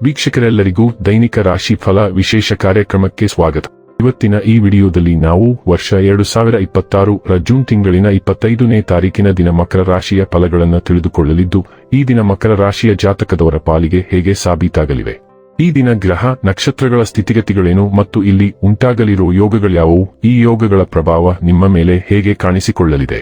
ವೀಕ್ಷಕರೆಲ್ಲರಿಗೂ ದೈನಿಕ ರಾಶಿ ಫಲ ವಿಶೇಷ ಕಾರ್ಯಕ್ರಮಕ್ಕೆ ಸ್ವಾಗತ. ಇವತ್ತಿನ ಈ ವಿಡಿಯೋದಲ್ಲಿ ನಾವು ವರ್ಷ 2026 ರ ಜೂನ್ ತಿಂಗಳಿನ 25ನೇ ತಾರೀಕಿನ ದಿನ ಮಕರ ರಾಶಿಯ ಫಲಗಳನ್ನು ತಿಳಿದುಕೊಳ್ಳಲಿದ್ದು, ಈ ದಿನ ಮಕರ ರಾಶಿಯ ಜಾತಕದವರ ಪಾಲಿಗೆ ಹೇಗೆ ಸಾಬೀತಾಗಲಿವೆ, ಈ ದಿನ ಗ್ರಹ ನಕ್ಷತ್ರಗಳ ಸ್ಥಿತಿಗತಿಗಳೇನು ಮತ್ತು ಇಲ್ಲಿ ಉಂಟಾಗಲಿರುವ ಯೋಗಗಳ್ಯಾವುವು, ಈ ಯೋಗಗಳ ಪ್ರಭಾವ ನಿಮ್ಮ ಮೇಲೆ ಹೇಗೆ ಕಾಣಿಸಿಕೊಳ್ಳಲಿದೆ,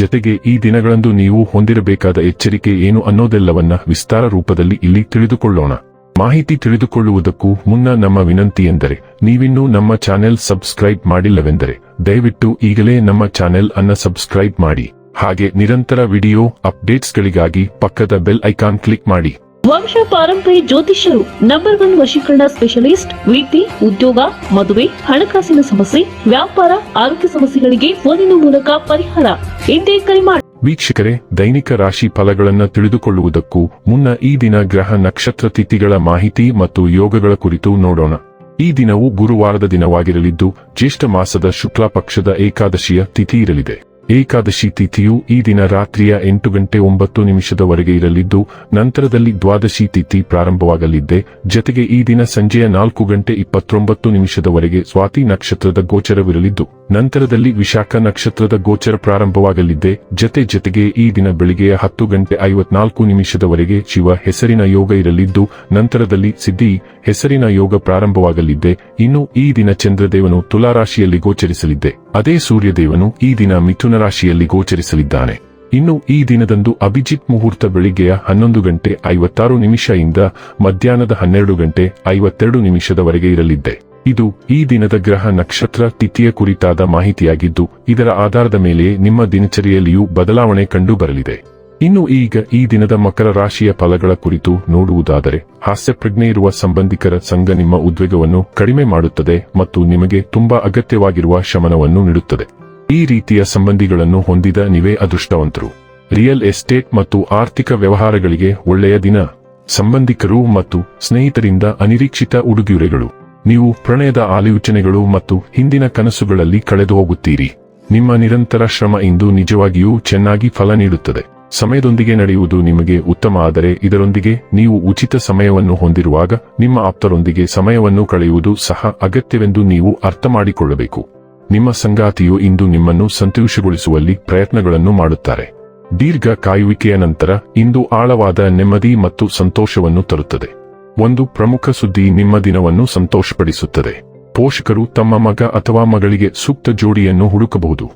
ಜತೆಗೆ ಈ ದಿನಗಳಂದು ನೀವು ಹೊಂದಿರಬೇಕಾದ ಎಚ್ಚರಿಕೆ ಏನು ಅನ್ನೋದೆಲ್ಲವನ್ನ ವಿಸ್ತಾರ ರೂಪದಲ್ಲಿ ಇಲ್ಲಿ ತಿಳಿದುಕೊಳ್ಳೋಣ. ಮಾಹಿತಿ ತಿಳಿದುಕೊಳ್ಳುವುದಕ್ಕೂ ಮುನ್ನ ನಮ್ಮ ವಿನಂತಿ ಎಂದರೆ, ನೀವಿನ್ನೂ ನಮ್ಮ ಚಾನೆಲ್ ಸಬ್ಸ್ಕ್ರೈಬ್ ಮಾಡಿಲ್ಲವೆಂದರೆ ದಯವಿಟ್ಟು ಈಗಲೇ ನಮ್ಮ ಚಾನೆಲ್ ಅನ್ನ ಸಬ್ಸ್ಕ್ರೈಬ್ ಮಾಡಿ. ಹಾಗೆ ನಿರಂತರ ವಿಡಿಯೋ ಅಪ್ಡೇಟ್ಸ್ಗಳಿಗಾಗಿ ಪಕ್ಕದ ಬೆಲ್ ಐಕಾನ್ ಕ್ಲಿಕ್ ಮಾಡಿ. ವಂಶ ಪಾರಂಪರ್ಯ ಜ್ಯೋತಿಷ್ಯರು ನಂಬರ್ 1 ವಶೀಕರಣ ಸ್ಪೆಷಲಿಸ್ಟ್. ವೃತ್ತಿ, ಉದ್ಯೋಗ, ಮದುವೆ, ಹಣಕಾಸಿನ ಸಮಸ್ಯೆ, ವ್ಯಾಪಾರ, ಆರೋಗ್ಯ ಸಮಸ್ಯೆಗಳಿಗೆ ಫೋನಿನ ಮೂಲಕ ಪರಿಹಾರ. ಇಂದೇ ಕರೆ ಮಾಡಿ. ವೀಕ್ಷಕರೇ, ದೈನಿಕ ರಾಶಿ ಫಲಗಳನ್ನು ತಿಳಿದುಕೊಳ್ಳುವುದಕ್ಕೂ ಮುನ್ನ ಈ ದಿನ ಗ್ರಹ ನಕ್ಷತ್ರ ತಿಥಿಗಳ ಮಾಹಿತಿ ಮತ್ತು ಯೋಗಗಳ ಕುರಿತು ನೋಡೋಣ. ಈ ದಿನವು ಗುರುವಾರದ ದಿನವಾಗಿರಲಿದ್ದು, ಜ್ಯೇಷ್ಠ ಮಾಸದ ಶುಕ್ಲ ಪಕ್ಷದ ಏಕಾದಶಿಯ ತಿಥಿ ಇರಲಿದೆ. ಏಕಾದಶಿ ತಿಥಿಯು ಈ ದಿನ ರಾತ್ರಿಯ 8:09 ಇರಲಿದ್ದು, ನಂತರದಲ್ಲಿ ದ್ವಾದಶಿ ತಿಥಿ ಪ್ರಾರಂಭವಾಗಲಿದೆ. ಜತೆಗೆ ಈ ದಿನ ಸಂಜೆಯ 4:29 ಸ್ವಾತಿ ನಕ್ಷತ್ರದ ಗೋಚರವಿರಲಿದ್ದು, ನಂತರದಲ್ಲಿ ವಿಶಾಖ ನಕ್ಷತ್ರದ ಗೋಚರ ಪ್ರಾರಂಭವಾಗಲಿದೆ. ಜತೆಗೆ ಈ ದಿನ ಬೆಳಿಗ್ಗೆಯ 10:54 ಶಿವ ಹೆಸರಿನ ಯೋಗ ಇರಲಿದ್ದು, ನಂತರದಲ್ಲಿ ಸಿದ್ಧಿ ಹೆಸರಿನ ಯೋಗ ಪ್ರಾರಂಭವಾಗಲಿದೆ. ಇನ್ನು ಈ ದಿನ ಚಂದ್ರದೇವನು ತುಲಾರಾಶಿಯಲ್ಲಿ ಗೋಚರಿಸಲಿದೆ. ಅದೇ ಸೂರ್ಯದೇವನು ಈ ದಿನ ಮಿಥುನ ರಾಶಿಯಲ್ಲಿ ಗೋಚರಿಸಲಿದ್ದಾನೆ. ಇನ್ನು ಈ ದಿನದಂದು ಅಭಿಜಿತ್ ಮುಹೂರ್ತ ಬೆಳಿಗ್ಗೆಯ 11:56 ಇಂದ ಮಧ್ಯಾಹ್ನದ 12:52 ಇರಲಿದೆ. ಇದು ಈ ದಿನದ ಗ್ರಹ ನಕ್ಷತ್ರ ತಿಥಿಯ ಕುರಿತಾದ ಮಾಹಿತಿಯಾಗಿದ್ದು, ಇದರ ಆಧಾರದ ಮೇಲೆ ನಿಮ್ಮ ದಿನಚರಿಯಲ್ಲಿಯೂ ಬದಲಾವಣೆ ಕಂಡು ಬರಲಿದೆ. ಇನ್ನು ಈಗ ಈ ದಿನದ ಮಕರ ರಾಶಿಯ ಫಲಗಳ ಕುರಿತು ನೋಡುವುದಾದರೆ, ಹಾಸ್ಯಪ್ರಜ್ಞೆ ಇರುವ ಸಂಬಂಧಿಕರ ಸಂಘ ನಿಮ್ಮ ಉದ್ವೇಗವನ್ನು ಕಡಿಮೆ ಮಾಡುತ್ತದೆ ಮತ್ತು ನಿಮಗೆ ತುಂಬಾ ಅಗತ್ಯವಾಗಿರುವ ಶಮನವನ್ನು ನೀಡುತ್ತದೆ. ಈ ರೀತಿಯ ಸಂಬಂಧಿಗಳನ್ನು ಹೊಂದಿದ ನೀವೇ ಅದೃಷ್ಟವಂತರು. ರಿಯಲ್ ಎಸ್ಟೇಟ್ ಮತ್ತು ಆರ್ಥಿಕ ವ್ಯವಹಾರಗಳಿಗೆ ಒಳ್ಳೆಯ ದಿನ. ಸಂಬಂಧಿಕರು ಮತ್ತು ಸ್ನೇಹಿತರಿಂದ ಅನಿರೀಕ್ಷಿತ ಉಡುಗೊರೆಗಳು. ನೀವು ಪ್ರಣಯದ ಆಲೋಚನೆಗಳು ಮತ್ತು ಹಿಂದಿನ ಕನಸುಗಳಲ್ಲಿ ಕಳೆದು ಹೋಗುತ್ತೀರಿ. ನಿಮ್ಮ ನಿರಂತರ ಶ್ರಮ ಇಂದು ನಿಜವಾಗಿಯೂ ಚೆನ್ನಾಗಿ ಫಲ ನೀಡುತ್ತದೆ. ಸಮಯದೊಂದಿಗೆ ನಡೆಯುವುದು ನಿಮಗೆ ಉತ್ತಮ, ಆದರೆ ಇದರೊಂದಿಗೆ ನೀವು ಉಚಿತ ಸಮಯವನ್ನು ಹೊಂದಿರುವಾಗ ನಿಮ್ಮ ಆಪ್ತರೊಂದಿಗೆ ಸಮಯವನ್ನು ಕಳೆಯುವುದು ಸಹ ಅಗತ್ಯವೆಂದು ನೀವು ಅರ್ಥ ಮಾಡಿಕೊಳ್ಳಬೇಕು. ನಿಮ್ಮ ಸಂಗಾತಿಯು ಇಂದು ನಿಮ್ಮನ್ನು ಸಂತೋಷಗೊಳಿಸುವಲ್ಲಿ ಪ್ರಯತ್ನಗಳನ್ನು ಮಾಡುತ್ತಾರೆ. ದೀರ್ಘ ಕಾಯುವಿಕೆಯ ನಂತರ ಇಂದು ಆಳವಾದ ನೆಮ್ಮದಿ ಮತ್ತು ಸಂತೋಷವನ್ನು ತರುತ್ತದೆ. ಒಂದು ಪ್ರಮುಖ ಸುದ್ದಿ ನಿಮ್ಮ ದಿನವನ್ನು ಸಂತೋಷಪಡಿಸುತ್ತದೆ. ಪೋಷಕರು ತಮ್ಮ ಮಗ ಅಥವಾ ಮಗಳಿಗೆ ಸೂಕ್ತ ಜೋಡಿಯನ್ನು ಹುಡುಕಬಹುದು.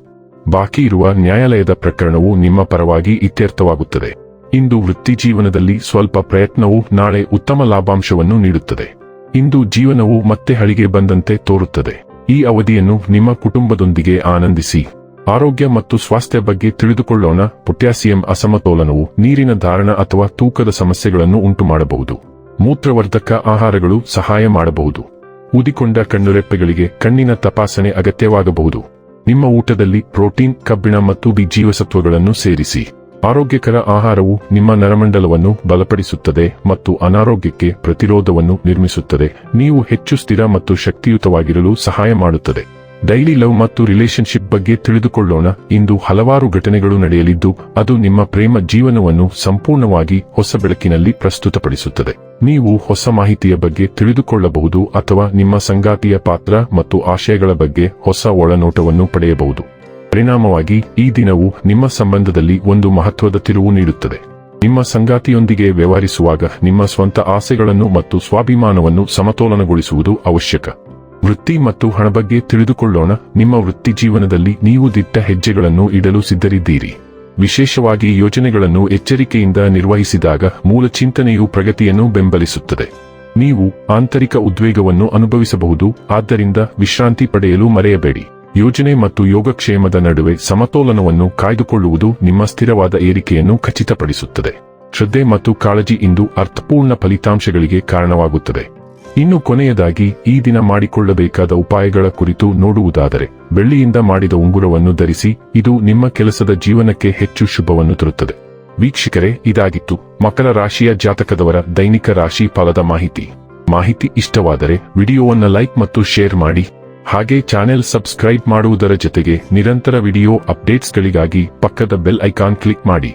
ಬಾಕಿ ಇರುವ ನ್ಯಾಯಾಲಯದ ಪ್ರಕರಣವು ನಿಮ್ಮ ಪರವಾಗಿ ಇತ್ಯರ್ಥವಾಗುತ್ತದೆ. ಇಂದು ವೃತ್ತಿ ಜೀವನದಲ್ಲಿ ಸ್ವಲ್ಪ ಪ್ರಯತ್ನವು ನಾಳೆ ಉತ್ತಮ ಲಾಭಾಂಶವನ್ನು ನೀಡುತ್ತದೆ. ಇಂದು ಜೀವನವು ಮತ್ತೆ ಹಳಿಗೆ ಬಂದಂತೆ ತೋರುತ್ತದೆ. ಈ ಅವಧಿಯನ್ನು ನಿಮ್ಮ ಕುಟುಂಬದೊಂದಿಗೆ ಆನಂದಿಸಿ. ಆರೋಗ್ಯ ಮತ್ತು ಸ್ವಾಸ್ಥ್ಯ ಬಗ್ಗೆ ತಿಳಿದುಕೊಳ್ಳೋಣ. ಪೊಟ್ಯಾಸಿಯಂ ಅಸಮತೋಲನವು ನೀರಿನ ಧಾರಣ ಅಥವಾ ತೂಕದ ಸಮಸ್ಯೆಗಳನ್ನು ಉಂಟುಮಾಡಬಹುದು. ಮೂತ್ರವರ್ಧಕ ಆಹಾರಗಳು ಸಹಾಯ ಮಾಡಬಹುದು. ಊದಿಕೊಂಡ ಕಣ್ಣುರೆಪ್ಪೆಗಳಿಗೆ ಕಣ್ಣಿನ ತಪಾಸಣೆ ಅಗತ್ಯವಾಗಬಹುದು. ನಿಮ್ಮ ಊಟದಲ್ಲಿ ಪ್ರೋಟೀನ್, ಕಬ್ಬಿಣ ಮತ್ತು ಬಿ ಜೀವಸತ್ವಗಳನ್ನು ಸೇರಿಸಿ. ಆರೋಗ್ಯಕರ ಆಹಾರವು ನಿಮ್ಮ ನರಮಂಡಲವನ್ನು ಬಲಪಡಿಸುತ್ತದೆ ಮತ್ತು ಅನಾರೋಗ್ಯಕ್ಕೆ ಪ್ರತಿರೋಧವನ್ನು ನಿರ್ಮಿಸುತ್ತದೆ. ನೀವು ಹೆಚ್ಚು ಸ್ಥಿರ ಮತ್ತು ಶಕ್ತಿಯುತವಾಗಿರಲು ಸಹಾಯ ಮಾಡುತ್ತದೆ. ಡೈಲಿ ಲವ್ ಮತ್ತು ರಿಲೇಶನ್ಶಿಪ್ ಬಗ್ಗೆ ತಿಳಿದುಕೊಳ್ಳೋಣ. ಇಂದು ಹಲವಾರು ಘಟನೆಗಳು ನಡೆಯಲಿದ್ದು, ಅದು ನಿಮ್ಮ ಪ್ರೇಮ ಜೀವನವನ್ನು ಸಂಪೂರ್ಣವಾಗಿ ಹೊಸ ಬೆಳಕಿನಲ್ಲಿ ಪ್ರಸ್ತುತಪಡಿಸುತ್ತದೆ. ನೀವು ಹೊಸ ಮಾಹಿತಿಯ ಬಗ್ಗೆ ತಿಳಿದುಕೊಳ್ಳಬಹುದು ಅಥವಾ ನಿಮ್ಮ ಸಂಗಾತಿಯ ಪಾತ್ರ ಮತ್ತು ಆಶಯಗಳ ಬಗ್ಗೆ ಹೊಸ ಒಳನೋಟವನ್ನು ಪಡೆಯಬಹುದು. ಪರಿಣಾಮವಾಗಿ ಈ ದಿನವು ನಿಮ್ಮ ಸಂಬಂಧದಲ್ಲಿ ಒಂದು ಮಹತ್ವದ ತಿರುವು ನೀಡುತ್ತದೆ. ನಿಮ್ಮ ಸಂಗಾತಿಯೊಂದಿಗೆ ವ್ಯವಹರಿಸುವಾಗ ನಿಮ್ಮ ಸ್ವಂತ ಆಸೆಗಳನ್ನು ಮತ್ತು ಸ್ವಾಭಿಮಾನವನ್ನು ಸಮತೋಲನಗೊಳಿಸುವುದು ಅವಶ್ಯಕ. ವೃತ್ತಿ ಮತ್ತು ಹಣ ಬಗ್ಗೆ ತಿಳಿದುಕೊಳ್ಳೋಣ. ನಿಮ್ಮ ವೃತ್ತಿ ಜೀವನದಲ್ಲಿ ನೀವು ದಿಟ್ಟ ಹೆಜ್ಜೆಗಳನ್ನು ಇಡಲು ಸಿದ್ಧರಿದ್ದೀರಿ. ವಿಶೇಷವಾಗಿ ಯೋಜನೆಗಳನ್ನು ಎಚ್ಚರಿಕೆಯಿಂದ ನಿರ್ವಹಿಸಿದಾಗ ಮೂಲ ಚಿಂತನೆಯು ಪ್ರಗತಿಯನ್ನು ಬೆಂಬಲಿಸುತ್ತದೆ. ನೀವು ಆಂತರಿಕ ಉದ್ವೇಗವನ್ನು ಅನುಭವಿಸಬಹುದು, ಆದ್ದರಿಂದ ವಿಶ್ರಾಂತಿ ಪಡೆಯಲು ಮರೆಯಬೇಡಿ. ಯೋಜನೆ ಮತ್ತು ಯೋಗಕ್ಷೇಮದ ನಡುವೆ ಸಮತೋಲನವನ್ನು ಕಾಯ್ದುಕೊಳ್ಳುವುದು ನಿಮ್ಮ ಸ್ಥಿರವಾದ ಏರಿಕೆಯನ್ನು ಖಚಿತಪಡಿಸುತ್ತದೆ. ಶ್ರದ್ಧೆ ಮತ್ತು ಕಾಳಜಿ ಇಂದು ಅರ್ಥಪೂರ್ಣ ಫಲಿತಾಂಶಗಳಿಗೆ ಕಾರಣವಾಗುತ್ತದೆ. ಇನ್ನು ಕೊನೆಯದಾಗಿ ಈ ದಿನ ಮಾಡಿಕೊಳ್ಳಬೇಕಾದ ಉಪಾಯಗಳ ಕುರಿತು ನೋಡುವುದಾದರೆ, ಬೆಳ್ಳಿಯಿಂದ ಮಾಡಿದ ಉಂಗುರವನ್ನು ಧರಿಸಿ. ಇದು ನಿಮ್ಮ ಕೆಲಸದ ಜೀವನಕ್ಕೆ ಹೆಚ್ಚು ಶುಭವನ್ನು ತರುತ್ತದೆ. ವೀಕ್ಷಕರೇ, ಇದಾಗಿತ್ತು ಮಕರ ರಾಶಿಯ ಜಾತಕದವರ ದೈನಿಕ ರಾಶಿ ಫಲದ ಮಾಹಿತಿ ಇಷ್ಟವಾದರೆ ವಿಡಿಯೋವನ್ನು ಲೈಕ್ ಮತ್ತು ಶೇರ್ ಮಾಡಿ. ಹಾಗೆ ಚಾನೆಲ್ ಸಬ್ಸ್ಕ್ರೈಬ್ ಮಾಡುವುದರ ಜೊತೆಗೆ ನಿರಂತರ ವಿಡಿಯೋ ಅಪ್ಡೇಟ್ಸ್ಗಳಿಗಾಗಿ ಪಕ್ಕದ ಬೆಲ್ ಐಕಾನ್ ಕ್ಲಿಕ್ ಮಾಡಿ.